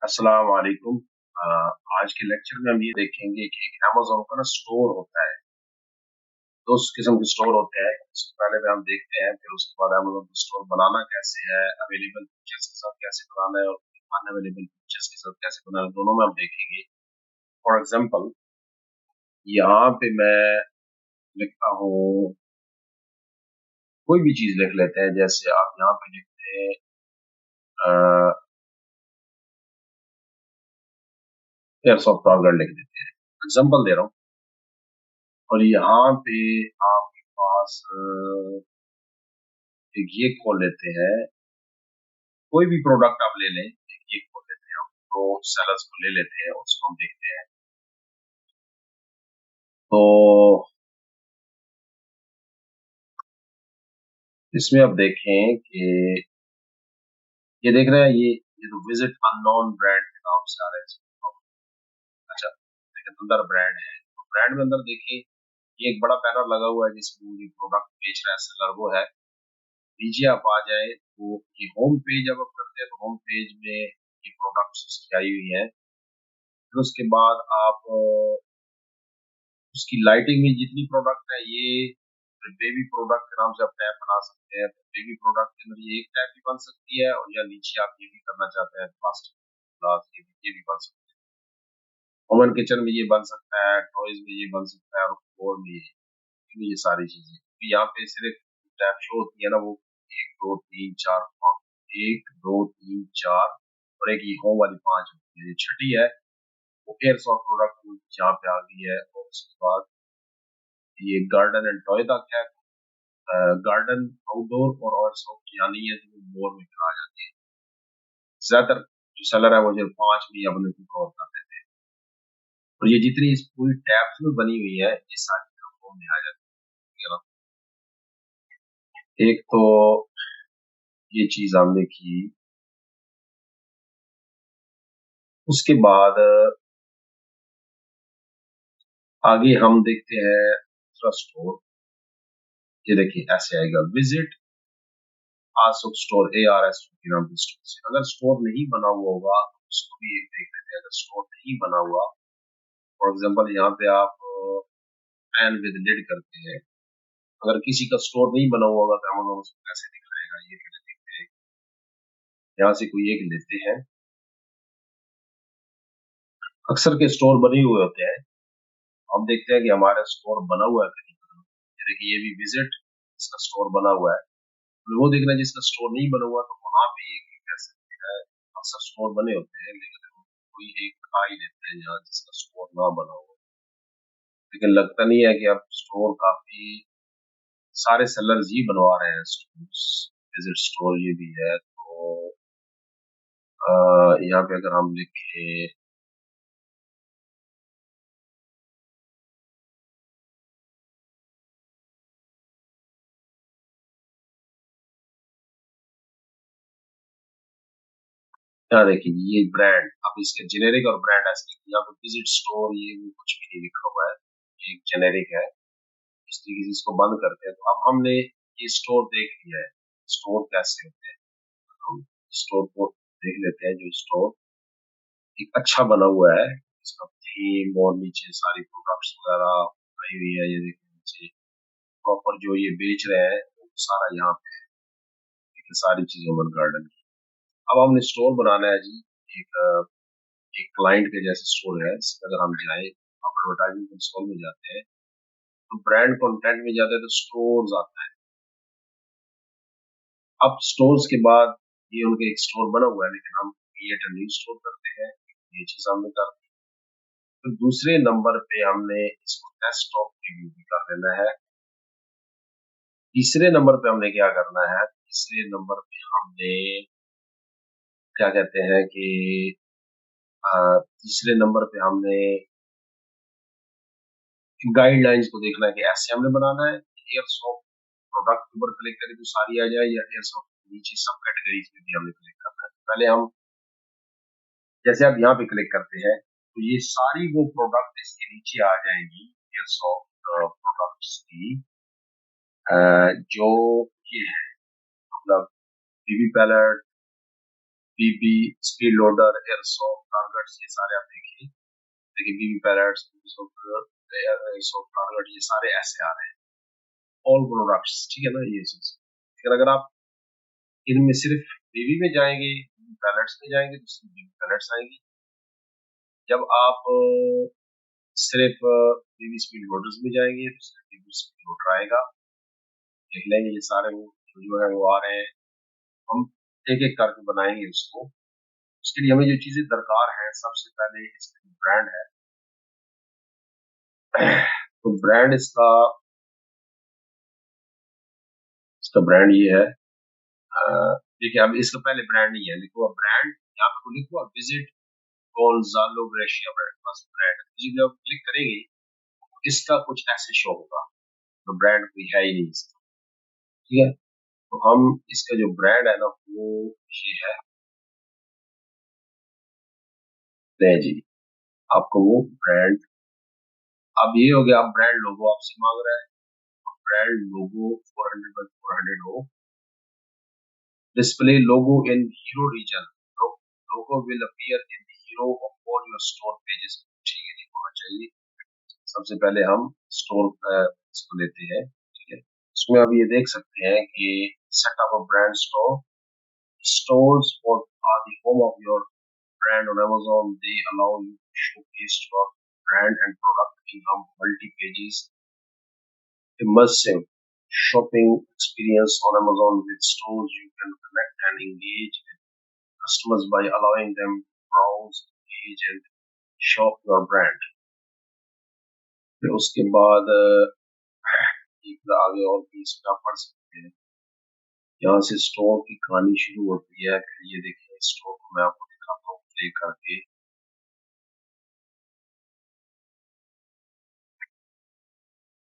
अस्सलाम वालेकुम। आज के लेक्चर में हम ये देखेंगे कि एक अमेज़न का ना स्टोर होता है। दो किस्म के स्टोर होते हैं। उसके पहले में हम देखते हैं, फिर उसके बाद अमेज़न का स्टोर बनाना कैसे है, अवेलेबल फीचर्स के साथ कैसे बनाना है और अनअवेलेबल फीचर्स के साथ कैसे बनाना है, दोनों में हम देखेंगे। फॉर एग्जांपल यहाँ पे मैं लिखता हूँ, कोई भी चीज लिख लेते हैं। जैसे आप यहाँ पे लिखते हैं एयरसॉफ्ट टारगेट लिख देते हैं, एग्जाम्पल दे रहा हूँ। और यहाँ पे आपके पास एक ये खोल लेते हैं, कोई भी प्रोडक्ट आप ले लें, एक ये खोल लेते हैं हम, तो सेलर्स को ले लेते हैं, उसको हम देखते हैं। तो इसमें आप देखें कि ये देख रहे हैं, ये तो विजिट अननोन ब्रांड के नाम से आ रहा है इसमें। अच्छा, लेकिन अंदर ब्रांड है, तो ब्रांड में अंदर देखें, ये एक बड़ा बैनर लगा हुआ है जिसमें ये प्रोडक्ट बेच रहा है सेलर, वो है। नीचे आप आ जाए तो ये होम पेज जब आप करते हैं, तो होम पेज में ये प्रोडक्ट्स उसकी आई हुई है। फिर उसके बाद आप उसकी लाइटिंग में जितनी प्रोडक्ट है, ये बेबी प्रोडक्ट के नाम से आप टैब बना सकते हैं। बेबी प्रोडक्ट के अंदर ये एक टैब भी बन सकती है, और या नीचे आप ये भी करना चाहते हैं प्लास्टिक ग्लास, ये भी बन सकता है। वुमन किचन में ये बन सकता है, टॉयज में ये बन सकता है, और फ्लोर में ये सारी चीजें। तो यहाँ पे सिर्फ टैब शो होती है ना, वो 1 2 3 4 5, 1 2 3 4, और एक ये होम वाली 5 होती है। ये छठी है, वो एयरसॉफ्ट प्रोडक्ट यहाँ पे आ गई है। और उसके बाद ये गार्डन एंड टॉय तक है। गार्डन आउटडोर और एयरसॉफ्ट यहाँ नहीं है, जो इंडोर में आ जाती है। ज्यादातर जो सेलर है वो जो 5 भी अपने को कवर कर देते हैं। और ये जितनी इस पूरी टैब्स में बनी हुई है, ये सारी होम में आ जाती है ना। एक तो ये चीज हमने की। उसके बाद आगे हम देखते हैं दूसरा स्टोर। ये देखिए ऐसे आएगा, विजिट आसुक स्टोर, ARS के नाम से स्टोर से। अगर स्टोर नहीं बना हुआ होगा तो उसको भी एक देख लेते हैं। अगर स्टोर नहीं बना हुआ, फॉर एग्जांपल यहाँ पे आप पैन विद लिड करते हैं, अगर किसी का स्टोर नहीं बना हुआ होगा तो अमेज़न उसको कैसे दिखाएगा, ये पहले देखते हैं। यहाँ से कोई एक लेते हैं। अक्सर के स्टोर बने हुए होते हैं, हम देखते हैं कि हमारा स्टोर बना हुआ है कहीं पर। ये देखिए, ये भी विजिट, इसका स्टोर बना हुआ है। तो वो देखना जिसका स्टोर नहीं बना हुआ, तो वहां पे ये कह सकते हैं। अक्सर स्टोर बने होते हैं, लेकिन कोई एक आ ही देते हैं यहाँ जिसका स्टोर ना बना हुआ। लेकिन लगता नहीं है कि अब स्टोर काफी सारे सेलर्स ही बनवा रहे हैं स्टोर्स। विजिट स्टोर ये भी है। तो यहाँ पे अगर हम लिखे, यहाँ देखिए ये ब्रांड, अब इसके जेनेरिक और ब्रांड ऐसे यहाँ पे विजिट स्टोर, ये वो कुछ भी नहीं लिखा हुआ है, ये जेनेरिक है। इस तरीके से इसको बंद करते हैं। तो अब हमने ये स्टोर देख लिया है, स्टोर कैसे होते हैं। हम स्टोर को देख लेते हैं। जो स्टोर एक अच्छा बना हुआ है, इसका थीम और नीचे सारी प्रोडक्ट्स वगैरह आई हुई है। ये देखिए नीचे प्रॉपर जो ये बेच रहे हैं वो सारा यहाँ पे है, सारी चीजें ओवन गार्डन की। अब हमने स्टोर बनाना है जी। एक एक क्लाइंट के जैसे स्टोर है, इसमें अगर हम जाए, एडवर्टाइजिंग कंसोल में जाते हैं, तो ब्रांड कंटेंट में जाते हैं, तो स्टोर्स आता है। अब स्टोर्स के बाद ये उनका एक स्टोर बना हुआ है, लेकिन हम क्रिएट न्यू स्टोर करते हैं, ये चीज हमने कर दी। तो दूसरे नंबर पे हमने इसको डेस्कटॉप रिव्यू भी कर देना है। तीसरे नंबर पे हमने क्या करना है, तीसरे नंबर पे हमने क्या कहते हैं कि तीसरे नंबर पे हमने गाइडलाइंस को देखना है कि ऐसे हमने बनाना है। एयरसॉफ्ट प्रोडक्ट के ऊपर क्लिक करें तो सारी आ जाए, या एयरसॉफ्ट नीचे सब कैटेगरीज में भी हमने क्लिक करना है। पहले हम जैसे आप यहाँ पे क्लिक करते हैं, तो ये सारी वो प्रोडक्ट इसके नीचे आ जाएंगी, एयरसॉफ्ट प्रोडक्ट्स की। जो ये है, मतलब टीवी पैलेट, बीबी, स्पीड लोडर, एयरसॉफ्ट, टारगेट्स, ये सारे आप देखिए। देखिए बीबी पैलेट्स, एयरसॉफ्ट टारगेट, ये सारे ऐसे आ रहे हैं, ऑल प्रोडक्ट्स, ठीक है ना ये चीज। लेकिन अगर आप इनमें सिर्फ बीबी में जाएंगे, पैलेट्स में जाएंगे तो सिर्फ बीबी पैलेट्स आएंगी। जब आप सिर्फ बीबी स्पीड लोडर्स में जाएंगे तो सिर्फ बीबी स्पीड लोडर आएगा। देख लेंगे ये सारे जो है वो आ रहे हैं, हम एक एक करके बनाएंगे उसको। उसके लिए हमें जो चीजें दरकार है, सबसे पहले इसका ब्रांड है। तो ब्रांड इसका इसका ब्रांड ये है। देखिए अब इसका पहले ब्रांड नहीं है, लिखो ब्रांड, यहाँ पे लिखो विजिट गोंजालो ग्रेशिया ब्रांड, बस ब्रांड। जब आप क्लिक करेंगे इसका कुछ ऐसे शो होगा, तो ब्रांड कोई है ही नहीं इसका, ठीक है। तो हम इसका जो ब्रांड है ना वो ये है, नहीं जी, आपको वो ब्रांड, अब ये हो गया। अब ब्रांड लोगो आपसे मांग रहा है, ब्रांड लोगो 400 by 400 हो। Display logo in hero region. Logo will appear in the hero of all your store pages. ठीक है जी, होना चाहिए। सबसे पहले हम स्टोर इसको लेते हैं, ठीक है। इसमें अब ये देख सकते हैं कि setup a brand store, stores for are the home of your brand on Amazon. They allow you to showcase your brand and product in a multi-pages immersive shopping experience on Amazon. With stores you can connect and engage customers by allowing them to browse, engage and shop your brand. फिर उसके बाद एक आगे और भी इसमें आप पढ़ सकते हैं। यहाँ से स्टोर की कहानी शुरू होती है। फिर ये देखिए स्टोर को मैं आपको दिखाता हूँ प्ले करके।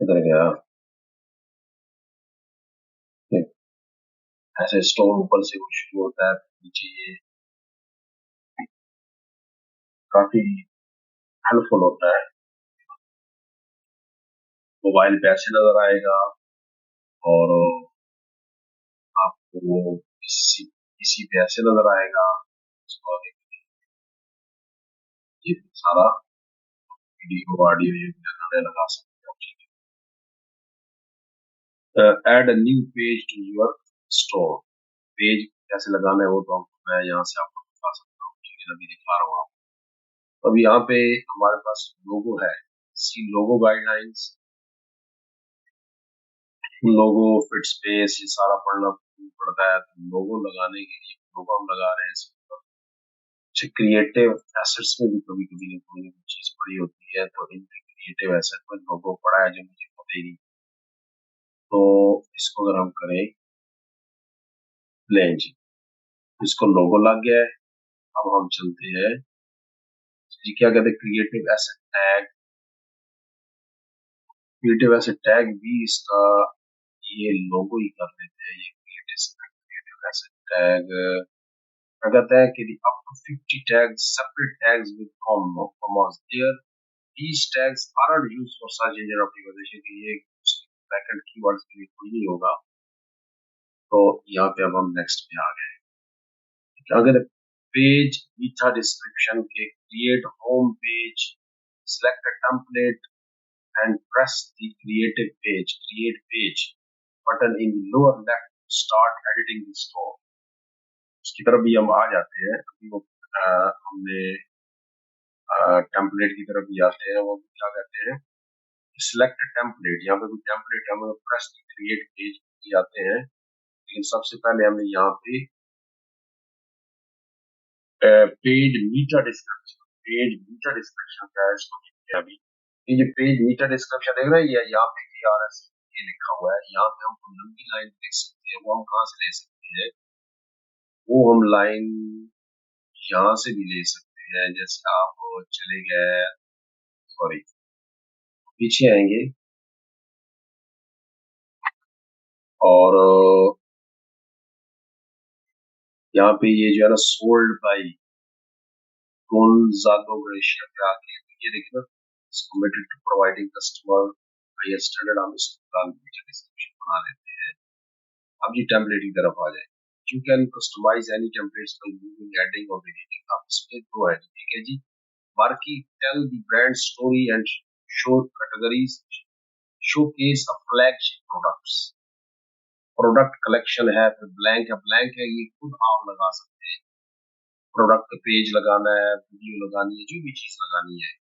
इधर गया, ऐसे स्टोर ऊपर से कुछ शुरू होता है, नीचे ये काफी हेल्पफुल होता है। मोबाइल पे ऐसे नजर आएगा और आपको किसी किसी पे ऐसे नजर आएगा। और ये सारा वीडियो ऑडियो ये लगाने लगा सकते हो, ठीक है। Add a new page to your store, page कैसे लगाना है वो तो मैं यहाँ से आपको दिखा सकता हूँ, ठीक है, अभी दिखा रहा हूँ आपको। अब यहाँ पे हमारे पास लोगो है, सी लोगो गाइडलाइंस, लोगो फिट स्पेस, ये सारा पढ़ना पड़ता है। तो लोगो लगाने के लिए लोगो हम लगा रहे हैं इसके ऊपर। क्रिएटिव एसेट्स में भी कभी कभी कोई चीज पड़ी होती है, तो इन क्रिएटिव एसेट में लोगो पड़ा है जो मुझे पता ही नहीं। तो इसको अगर हम करें लें जी, इसको लोगो लग गया है। अब हम चलते हैं जी, क्या कहते हैं creative asset tag. Creative asset tag भी इसका ये लोगो ही कर देते हैं। ये क्रिएटिव एसेट टैग क्या कहता है कि up to 50 tags, separate tags with commas there. These tags aren't used for search engine optimization के लिए, बैकएंड कीवर्ड्स के लिए कोई नहीं होगा। तो यहाँ पे अब हम नेक्स्ट पे आ गए। अगर पेज मीठा डिस्क्रिप्शन के create home page, select a template and press the create page button in the lower left to start editing the store. उसकी तरफ भी हम आ जाते हैं। अभी वो हमने टेम्पलेट की तरफ भी जाते हैं। वो क्या कहते हैं सिलेक्ट टेम्पलेट, यहाँ पे कोई टेम्पलेट हम प्रेस क्रिएट पेज जाते हैं। लेकिन सबसे पहले हमने यहाँ पे page meta description, page meta description क्या है इसको देखते हैं। अभी ये जो पेज मीटर डिस्क्रिप्शन देख रहे हैं, यहाँ पे ARS ये लिखा हुआ है। यहाँ पे हम कोई लंबी लाइन देख सकते हैं, वो हम कहाँ से ले सकते हैं, वो हम लाइन यहाँ से भी ले सकते हैं। जैसे आप चले गए, सॉरी पीछे आएंगे और यहाँ पे ये जो है ना सोल्ड बाई गोंजालो ग्रेशिया पे आके ये देखना, committed to providing customer higher standard, हम इसको डिस्क्रिप्शन बना लेते हैं। अब ये टेम्पलेट की तरफ आ जाए। You can customise any templates by using adding और डिलीटिंग। आप इसमें तो है, ठीक है जी। बाकी tell the brand story and show categories, showcase a flagship products. Product collection है, फिर ब्लैंक है, ये खुद आप लगा सकते हैं। प्रोडक्ट पेज लगाना है, वीडियो लगानी है, जो भी चीज लगानी है